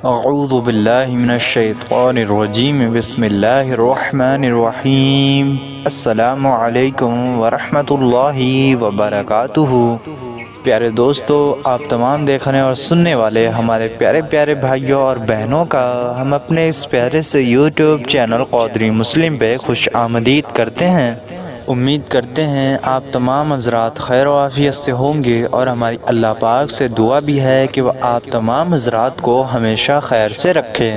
اعوذ باللہ من الشیطان الرجیم بسم اللہ الرحمن الرحیم السلام علیکم ورحمۃ اللہ وبرکاتہ۔ پیارے دوستو، آپ تمام دیکھنے اور سننے والے ہمارے پیارے پیارے بھائیوں اور بہنوں کا ہم اپنے اس پیارے سے یوٹیوب چینل قادری مسلم پہ خوش آمدید کرتے ہیں۔ امید کرتے ہیں آپ تمام حضرات خیر و عافیت سے ہوں گے، اور ہماری اللہ پاک سے دعا بھی ہے کہ وہ آپ تمام حضرات کو ہمیشہ خیر سے رکھے۔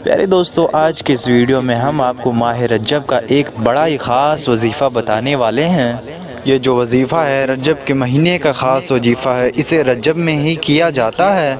پیارے دوستو، آج کے اس ویڈیو میں ہم آپ کو ماہ رجب کا ایک بڑا ہی خاص وظیفہ بتانے والے ہیں۔ یہ جو وظیفہ ہے رجب کے مہینے کا خاص وظیفہ ہے، اسے رجب میں ہی کیا جاتا ہے،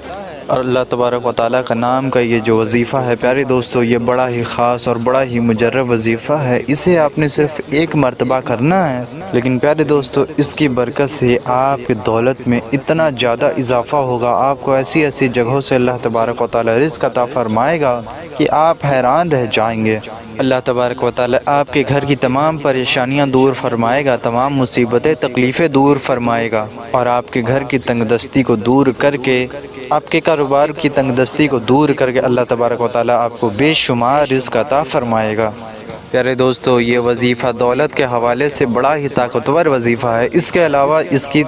اور اللہ تبارک و تعالیٰ کا نام کا یہ جو وظیفہ ہے پیارے دوستو، یہ بڑا ہی خاص اور بڑا ہی مجرب وظیفہ ہے۔ اسے آپ نے صرف ایک مرتبہ کرنا ہے، لیکن پیارے دوستو اس کی برکت سے آپ کی دولت میں اتنا زیادہ اضافہ ہوگا، آپ کو ایسی ایسی جگہوں سے اللہ تبارک و تعالیٰ رزق عطا فرمائے گا کہ آپ حیران رہ جائیں گے۔ اللہ تبارک و تعالیٰ آپ کے گھر کی تمام پریشانیاں دور فرمائے گا، تمام مصیبتیں تکلیفیں دور فرمائے گا، اور آپ کے گھر کی تنگ دستی کو دور کر کے، آپ کے کاروبار کی تنگ دستی کو دور کر کے اللہ تبارک و تعالیٰ آپ کو بے شمار رزق عطا فرمائے گا۔ پیارے دوستو، یہ وظیفہ دولت کے حوالے سے بڑا ہی طاقتور وظیفہ ہے۔ اس کے علاوہ اس کی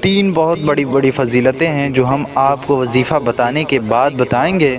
تین بہت بڑی بڑی فضیلتیں ہیں جو ہم آپ کو وظیفہ بتانے کے بعد بتائیں گے۔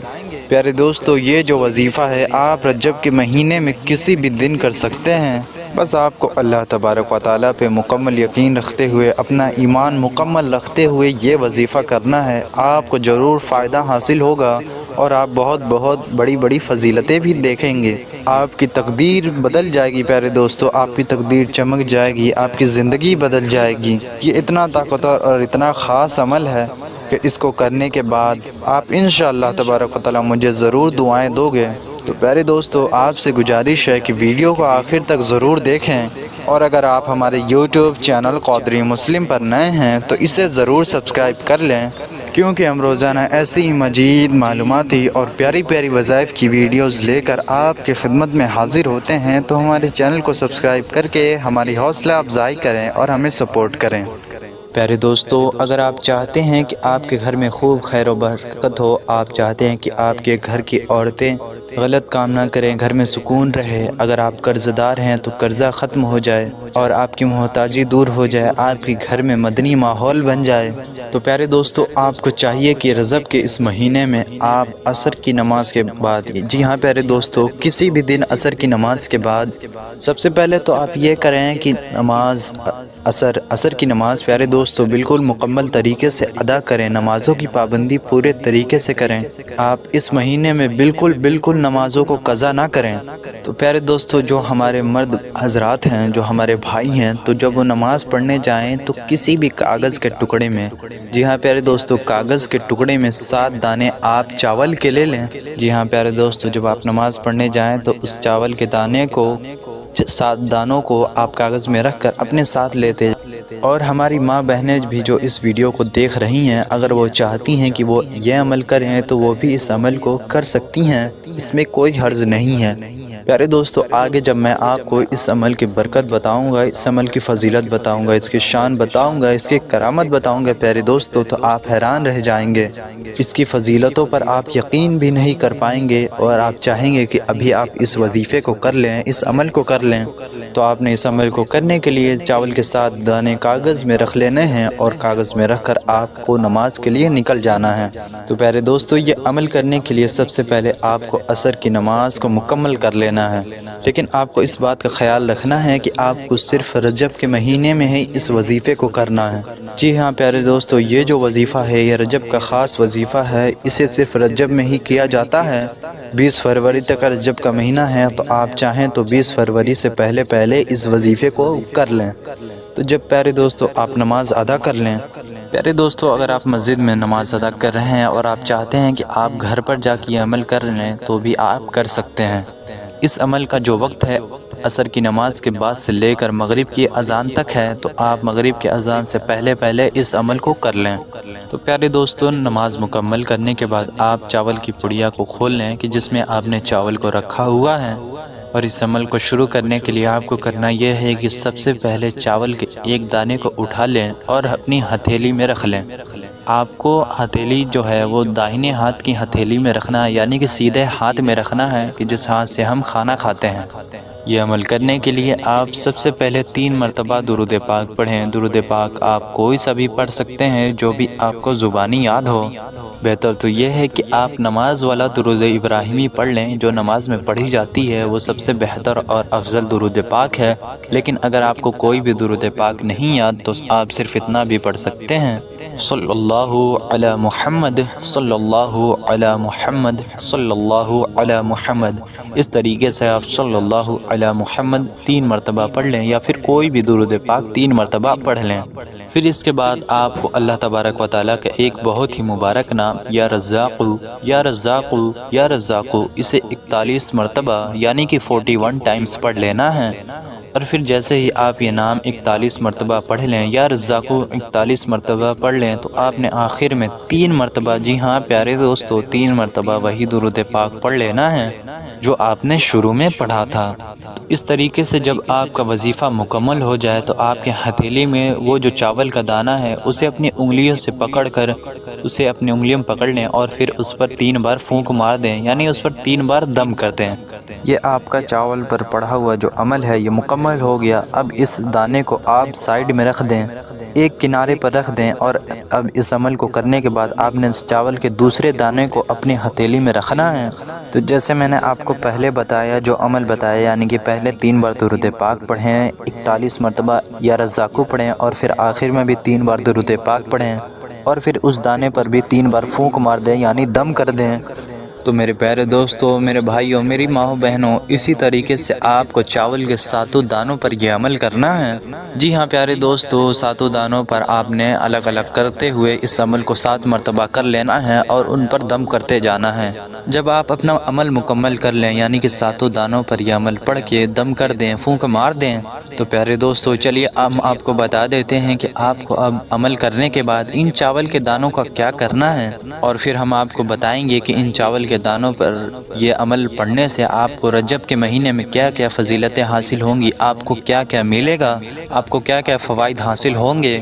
پیارے دوستو، یہ جو وظیفہ ہے آپ رجب کے مہینے میں کسی بھی دن کر سکتے ہیں، بس آپ کو اللہ تبارک و تعالیٰ پہ مکمل یقین رکھتے ہوئے، اپنا ایمان مکمل رکھتے ہوئے یہ وظیفہ کرنا ہے۔ آپ کو ضرور فائدہ حاصل ہوگا، اور آپ بہت بہت بڑی بڑی فضیلتیں بھی دیکھیں گے۔ آپ کی تقدیر بدل جائے گی پیارے دوستو، آپ کی تقدیر چمک جائے گی، آپ کی زندگی بدل جائے گی۔ یہ اتنا طاقتور اور اتنا خاص عمل ہے کہ اس کو کرنے کے بعد آپ انشاءاللہ تبارک و تعالیٰ مجھے ضرور دعائیں دو گے۔ تو پیارے دوستو، آپ سے گزارش ہے کہ ویڈیو کو آخر تک ضرور دیکھیں، اور اگر آپ ہمارے یوٹیوب چینل قادری مسلم پر نئے ہیں تو اسے ضرور سبسکرائب کر لیں، کیونکہ ہم روزانہ ایسی ہی مزید معلوماتی اور پیاری پیاری وظائف کی ویڈیوز لے کر آپ کی خدمت میں حاضر ہوتے ہیں۔ تو ہمارے چینل کو سبسکرائب کر کے ہماری حوصلہ افزائی کریں اور ہمیں سپورٹ کریں۔ پیارے دوستو، اگر آپ چاہتے ہیں کہ آپ کے گھر میں خوب خیر و برکت ہو، آپ چاہتے ہیں کہ آپ کے گھر کی عورتیں غلط کام نہ کریں، گھر میں سکون رہے، اگر آپ قرض دار ہیں تو قرضہ ختم ہو جائے اور آپ کی محتاجی دور ہو جائے، آپ کے گھر میں مدنی ماحول بن جائے، تو پیارے دوستو آپ کو چاہیے کہ رجب کے اس مہینے میں آپ عصر کی نماز کے بعد، جی ہاں پیارے دوستو، کسی بھی دن عصر کی نماز کے بعد سب سے پہلے تو آپ یہ کریں کہ نماز عصر کی نماز پیارے دوستو بالکل مکمل طریقے سے ادا کریں، نمازوں کی پابندی پورے طریقے سے کریں۔ آپ اس مہینے میں بالکل نمازوں کو قضا نہ کریں۔ تو پیارے دوستو، جو ہمارے مرد حضرات ہیں، جو ہمارے بھائی ہیں، تو جب وہ نماز پڑھنے جائیں تو کسی بھی کاغذ کے ٹکڑے میں، جی ہاں پیارے دوستو، کاغذ کے ٹکڑے میں 7 دانے آپ چاول کے لے لیں۔ جی ہاں پیارے دوستو، جب آپ نماز پڑھنے جائیں تو اس چاول کے دانے کو، 7 دانوں کو آپ کاغذ میں رکھ کر اپنے ساتھ لیتے۔ اور ہماری ماں بہنیں بھی جو اس ویڈیو کو دیکھ رہی ہیں، اگر وہ چاہتی ہیں کہ وہ یہ عمل کریں تو وہ بھی اس عمل کو کر سکتی ہیں، اس میں کوئی حرج نہیں ہے۔ پیارے دوستو، آگے جب میں آپ کو اس عمل کی برکت بتاؤں گا، اس عمل کی فضیلت بتاؤں گا، اس کی شان بتاؤں گا، اس کی کرامت بتاؤں گا پیارے دوستو، تو آپ حیران رہ جائیں گے۔ اس کی فضیلتوں پر آپ یقین بھی نہیں کر پائیں گے، اور آپ چاہیں گے کہ ابھی آپ اس وظیفے کو کر لیں، اس عمل کو کر لیں۔ تو آپ نے اس عمل کو کرنے کے لیے چاول کے 7 دانے کاغذ میں رکھ لینے ہیں، اور کاغذ میں رکھ کر آپ کو نماز کے لیے نکل جانا ہے۔ تو پیارے دوستو، یہ عمل کرنے کے لیے سب سے پہلے آپ کو عصر کی نماز کو مکمل کر لینا ہے، لیکن آپ کو اس بات کا خیال رکھنا ہے کہ آپ کو صرف رجب کے مہینے میں ہی اس وظیفے کو کرنا ہے۔ جی ہاں پیارے دوستو، یہ جو وظیفہ ہے یہ رجب کا خاص وظیفہ ہے، اسے صرف رجب میں ہی کیا جاتا ہے۔ 20 فروری تک رجب کا مہینہ ہے، تو آپ چاہیں تو 20 فروری سے پہلے اس وظیفے کو کر لیں۔ تو جب پیارے دوستو آپ نماز ادا کر لیں، پیارے دوستو اگر آپ مسجد میں نماز ادا کر رہے ہیں اور آپ چاہتے ہیں کہ آپ گھر پر جا کے یہ عمل کر لیں تو بھی آپ کر سکتے ہیں۔ اس عمل کا جو وقت ہے عصر کی نماز کے بعد سے لے کر مغرب کی اذان تک ہے، تو آپ مغرب کی اذان سے پہلے اس عمل کو کر لیں۔ تو پیارے دوستو، نماز مکمل کرنے کے بعد آپ چاول کی پڑیا کو کھول لیں کہ جس میں آپ نے چاول کو رکھا ہوا ہے، اور اس عمل کو شروع کرنے کے لیے آپ کو کرنا یہ ہے کہ سب سے پہلے چاول کے ایک دانے کو اٹھا لیں اور اپنی ہتھیلی میں رکھ لیں۔ آپ کو ہتھیلی جو ہے وہ داہنے ہاتھ کی ہتھیلی میں رکھنا ہے، یعنی کہ سیدھے ہاتھ میں رکھنا ہے کہ جس ہاتھ سے ہم کھانا کھاتے ہیں۔ یہ عمل کرنے کے لیے آپ سب سے پہلے 3 مرتبہ درود پاک پڑھیں۔ درود پاک آپ کوئی سا بھی پڑھ سکتے ہیں جو بھی آپ کو زبانی یاد ہو۔ بہتر تو یہ ہے کہ آپ نماز والا درود ابراہیمی پڑھ لیں جو نماز میں پڑھی جاتی ہے، وہ سب سے بہتر اور افضل درود پاک ہے۔ لیکن اگر آپ کو کوئی بھی درود پاک نہیں یاد تو آپ صرف اتنا بھی پڑھ سکتے ہیں، صلی اللہ علی محمد، صلی اللہ علی محمد، صلی اللہ علی محمد۔ اس طریقے سے آپ صلی اللہ علی محمد 3 مرتبہ پڑھ لیں، یا پھر کوئی بھی درود پاک 3 مرتبہ پڑھ لیں۔ پھر اس کے بعد آپ کو اللہ تبارک و تعالیٰ کا ایک بہت ہی مبارک نام یا رزاق، یا رزاق، یا رزاق، اسے 41 مرتبہ یعنی کہ 41 ٹائمز پڑھ لینا ہے۔ اور پھر جیسے ہی آپ یہ نام 41 مرتبہ پڑھ لیں، یا رزاق 41 مرتبہ پڑھ لیں، تو آپ نے آخر میں 3 مرتبہ، جی ہاں پیارے دوستو، 3 مرتبہ وہی درود پاک پڑھ لینا ہے جو آپ نے شروع میں پڑھا تھا۔ تو اس طریقے سے جب آپ کا وظیفہ مکمل ہو جائے تو آپ کے ہتھیلی میں وہ جو چاول کا دانہ ہے اسے اپنی انگلیوں سے پکڑ کر اسے اپنی انگلیوں میں پکڑ لیں اور پھر اس پر 3 بار پھونک مار دیں، یعنی اس پر 3 بار دم کر دیں۔ یہ آپ کا چاول پر پڑھا ہوا جو عمل ہے یہ مکمل ہو گیا۔ اب اس دانے کو آپ سائیڈ میں رکھ دیں، ایک کنارے پر رکھ دیں، اور اب اس عمل کو کرنے کے بعد آپ نے چاول کے دوسرے دانے کو اپنی ہتھیلی میں رکھنا ہے۔ تو جیسے میں نے آپ کو پہلے بتایا، جو عمل بتایا، یعنی کہ پہلے 3 بار درود پاک پڑھیں، 41 مرتبہ یا رزاقو پڑھیں، اور پھر آخر میں بھی 3 بار درود پاک پڑھیں، اور پھر اس دانے پر بھی 3 بار پھونک مار دیں، یعنی دم کر دیں۔ تو میرے پیارے دوستو، میرے بھائیوں، میری ماں بہنوں، اسی طریقے سے آپ کو چاول کے 7 دانوں پر یہ عمل کرنا ہے۔ جی ہاں پیارے دوستو، 7 دانوں پر آپ نے الگ الگ کرتے ہوئے اس عمل کو 7 مرتبہ کر لینا ہے اور ان پر دم کرتے جانا ہے۔ جب آپ اپنا عمل مکمل کر لیں، یعنی کہ 7 دانوں پر یہ عمل پڑھ کے دم کر دیں، پھونک مار دیں، تو پیارے دوستو چلیے ہم آپ کو بتا دیتے ہیں کہ آپ کو اب عمل کرنے کے بعد ان چاول کے دانوں کا کیا کرنا ہے، اور پھر ہم آپ کو بتائیں گے کہ ان چاول کے دانوں پر یہ عمل پڑھنے سے آپ کو رجب کے مہینے میں کیا کیا فضیلتیں حاصل ہوں گی، آپ کو کیا کیا ملے گا، آپ کو کیا کیا فوائد حاصل ہوں گے۔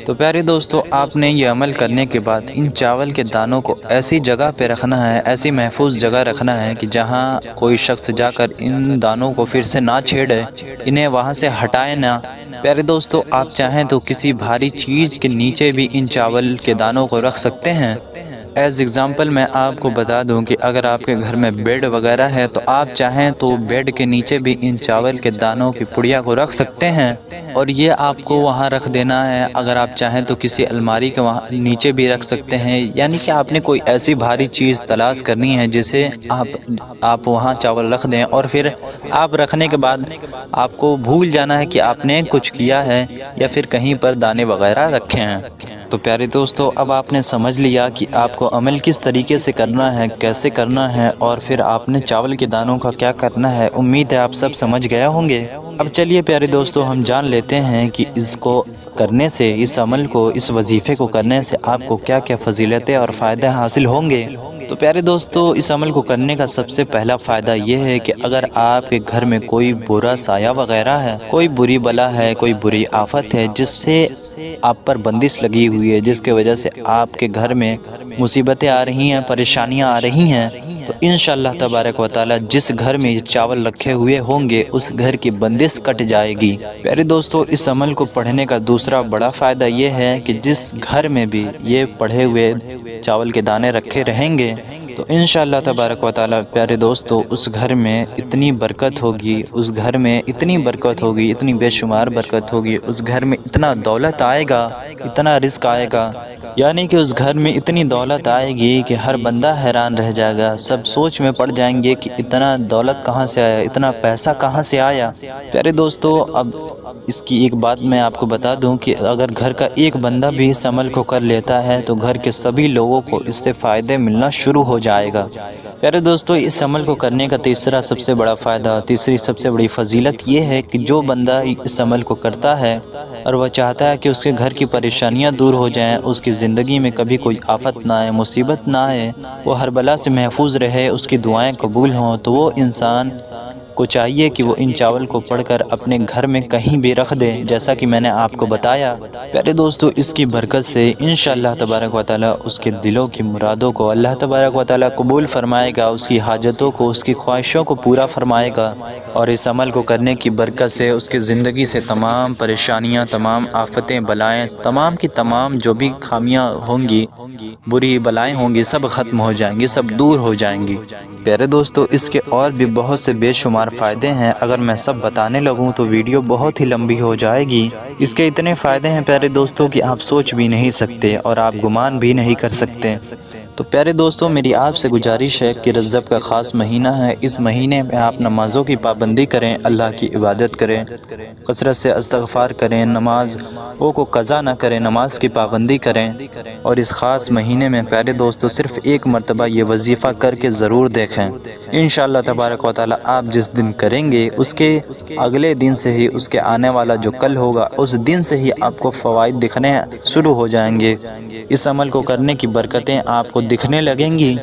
تو پیارے دوستو، آپ نے یہ عمل کرنے کے بعد ان چاول کے دانوں کو ایسی جگہ پہ رکھنا ہے، ایسی محفوظ جگہ رکھنا ہے کہ جہاں کوئی شخص جا کر ان دانوں کو پھر سے نہ چھیڑے، انہیں وہاں سے ہٹائے نہ۔ پیارے دوستو، آپ چاہیں تو کسی بھاری چیز کے نیچے بھی ان چاول کے دانوں کو رکھ سکتے ہیں۔ ایز ایگزامپل میں آپ کو بتا دوں کہ اگر آپ کے گھر میں بیڈ وغیرہ ہے تو آپ چاہیں تو بیڈ کے نیچے بھی ان چاول کے دانوں کی پڑیا کو رکھ سکتے ہیں، اور یہ آپ کو وہاں رکھ دینا ہے۔ اگر آپ چاہیں تو کسی الماری کے وہاں نیچے بھی رکھ سکتے ہیں، یعنی کہ آپ نے کوئی ایسی بھاری چیز تلاش کرنی ہے جسے آپ وہاں چاول رکھ دیں، اور پھر آپ رکھنے کے بعد آپ کو بھول جانا ہے کہ آپ نے کچھ کیا ہے یا پھر کہیں پر دانے وغیرہ رکھے ہیں۔ تو پیارے دوستو، اب آپ نے سمجھ لیا کہ آپ کو عمل کس طریقے سے کرنا ہے، کیسے کرنا ہے، اور پھر آپ نے چاول کے دانوں کا کیا کرنا ہے۔ امید ہے آپ سب سمجھ گئے ہوں گے۔ اب چلیے پیارے دوستو، ہم جان لیتے ہیں کہ اس کو کرنے سے، اس عمل کو، اس وظیفے کو کرنے سے آپ کو کیا کیا فضیلتیں اور فائدے حاصل ہوں گے۔ تو پیارے دوستو، اس عمل کو کرنے کا سب سے پہلا فائدہ یہ ہے کہ اگر آپ کے گھر میں کوئی برا سایہ وغیرہ ہے، کوئی بری بلا ہے، کوئی بری آفت ہے جس سے آپ پر بندش لگی ہوئی ہے، جس کی وجہ سے آپ کے گھر میں مصیبتیں آ رہی ہیں، پریشانیاں آ رہی ہیں، تو انشاءاللہ تبارک و تعالی جس گھر میں یہ چاول رکھے ہوئے ہوں گے اس گھر کی بندش کٹ جائے گی۔ پیارے دوستو، اس عمل کو پڑھنے کا دوسرا بڑا فائدہ یہ ہے کہ جس گھر میں بھی یہ پڑھے ہوئے چاول کے دانے رکھے رہیں گے تو انشاءاللہ تبارک و تعالی پیارے دوستو اس گھر میں اتنی برکت ہوگی، اس گھر میں اتنی برکت ہوگی، اتنی بے شمار برکت ہوگی، اس گھر میں اتنا دولت آئے گا، اتنا رزق آئے گا، یعنی کہ اس گھر میں اتنی دولت آئے گی کہ ہر بندہ حیران رہ جائے گا، سب سوچ میں پڑ جائیں گے کہ اتنا دولت کہاں سے آیا، اتنا پیسہ کہاں سے آیا۔ پیارے دوستو، اب اس کی ایک بات میں آپ کو بتا دوں کہ اگر گھر کا ایک بندہ بھی اس عمل کو کر لیتا ہے تو گھر کے سبھی لوگوں کو اس سے فائدے ملنا شروع ہو جائے گا۔ پیارے دوستو، اس عمل کو کرنے کا تیسرا سب سے بڑا فائدہ، تیسری سب سے بڑی فضیلت یہ ہے کہ جو بندہ اس عمل کو کرتا ہے اور وہ چاہتا ہے کہ اس کے گھر کی پریشانیاں دور ہو جائیں، اس کی زندگی میں کبھی کوئی آفت نہ آئے، مصیبت نہ آئے، وہ ہر بلا سے محفوظ رہے، اس کی دعائیں قبول ہوں، تو وہ انسان کو چاہیے کہ وہ ان چاول کو پڑھ کر اپنے گھر میں کہیں بھی رکھ دے، جیسا کہ میں نے آپ کو بتایا۔ پیارے دوستو، اس کی برکت سے انشاءاللہ تبارک و تعالی اس کے دلوں کی مرادوں کو اللہ تبارک و تعالی قبول فرمائے گا، اس کی حاجتوں کو، اس کی خواہشوں کو پورا فرمائے گا، اور اس عمل کو کرنے کی برکت سے اس کی زندگی سے تمام پریشانیاں، تمام آفتیں، بلائیں، تمام کی تمام جو بھی خامیاں ہوں گی، بری بلائیں ہوں گی، سب ختم ہو جائیں گی، سب دور ہو جائیں گی۔ پیارے دوستو، اس کے اور بھی بہت سے بے شمار فائدے ہیں، اگر میں سب بتانے لگوں تو ویڈیو بہت ہی لمبی ہو جائے گی۔ اس کے اتنے فائدے ہیں پیارے دوستو کہ آپ سوچ بھی نہیں سکتے اور آپ گمان بھی نہیں کر سکتے۔ تو پیارے دوستو، میری آپ سے گزارش ہے کہ رجب کا خاص مہینہ ہے، اس مہینے میں آپ نمازوں کی پابندی کریں، اللہ کی عبادت کریں، کثرت سے استغفار کریں، نماز کو قضا نہ کریں، نماز کی پابندی کریں، اور اس خاص مہینے میں پیارے دوستو صرف ایک مرتبہ یہ وظیفہ کر کے ضرور دیکھیں۔ انشاءاللہ تبارک و تعالی آپ جس دن کریں گے اس کے اگلے دن سے ہی، اس کے آنے والا جو کل ہوگا اس دن سے ہی آپ کو فوائد دکھنے شروع ہو جائیں گے، اس عمل کو کرنے کی برکتیں آپ کو دکھنے لگیں گی۔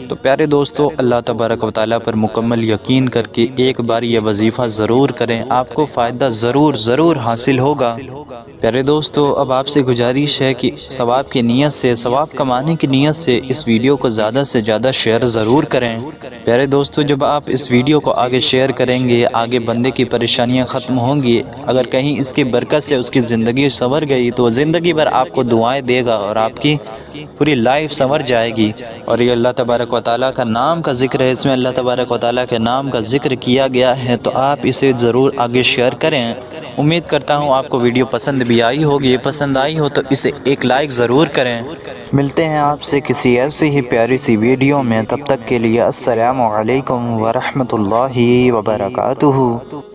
تو پیارے دوستو، اللہ تبارک و تعالی پر مکمل یقین کر کے ایک بار یہ وظیفہ ضرور کریں، آپ کو فائدہ ضرور حاصل ہوگا۔ پیارے دوستو، اب آپ سے گزارش ہے کہ ثواب کی نیت سے، ثواب کمانے کی نیت سے اس ویڈیو کو زیادہ سے زیادہ شیئر ضرور کریں۔ پیارے دوستو، جب آپ اس ویڈیو کو آگے شیئر کریں گے، آگے بندے کی پریشانیاں ختم ہوں گی، اگر کہیں اس کی برکت سے اس کی زندگی سنور گئی تو زندگی بھر آپ کو دعائیں دے گا اور آپ کی پوری لائف سنور جائے گی۔ اور یہ اللہ تبارک و تعالیٰ کا نام کا ذکر ہے، اس میں اللہ تبارک و تعالیٰ کے نام کا ذکر کیا گیا ہے، تو آپ اسے ضرور آگے شیئر کریں۔ امید کرتا ہوں آپ کو ویڈیو پسند بھی آئی ہوگی، پسند آئی ہو تو اسے ایک لائک ضرور کریں۔ ملتے ہیں آپ سے کسی ایسی ہی پیاری سی ویڈیو میں، تب تک کے لیے السلام علیکم ورحمۃ اللہ وبرکاتہ۔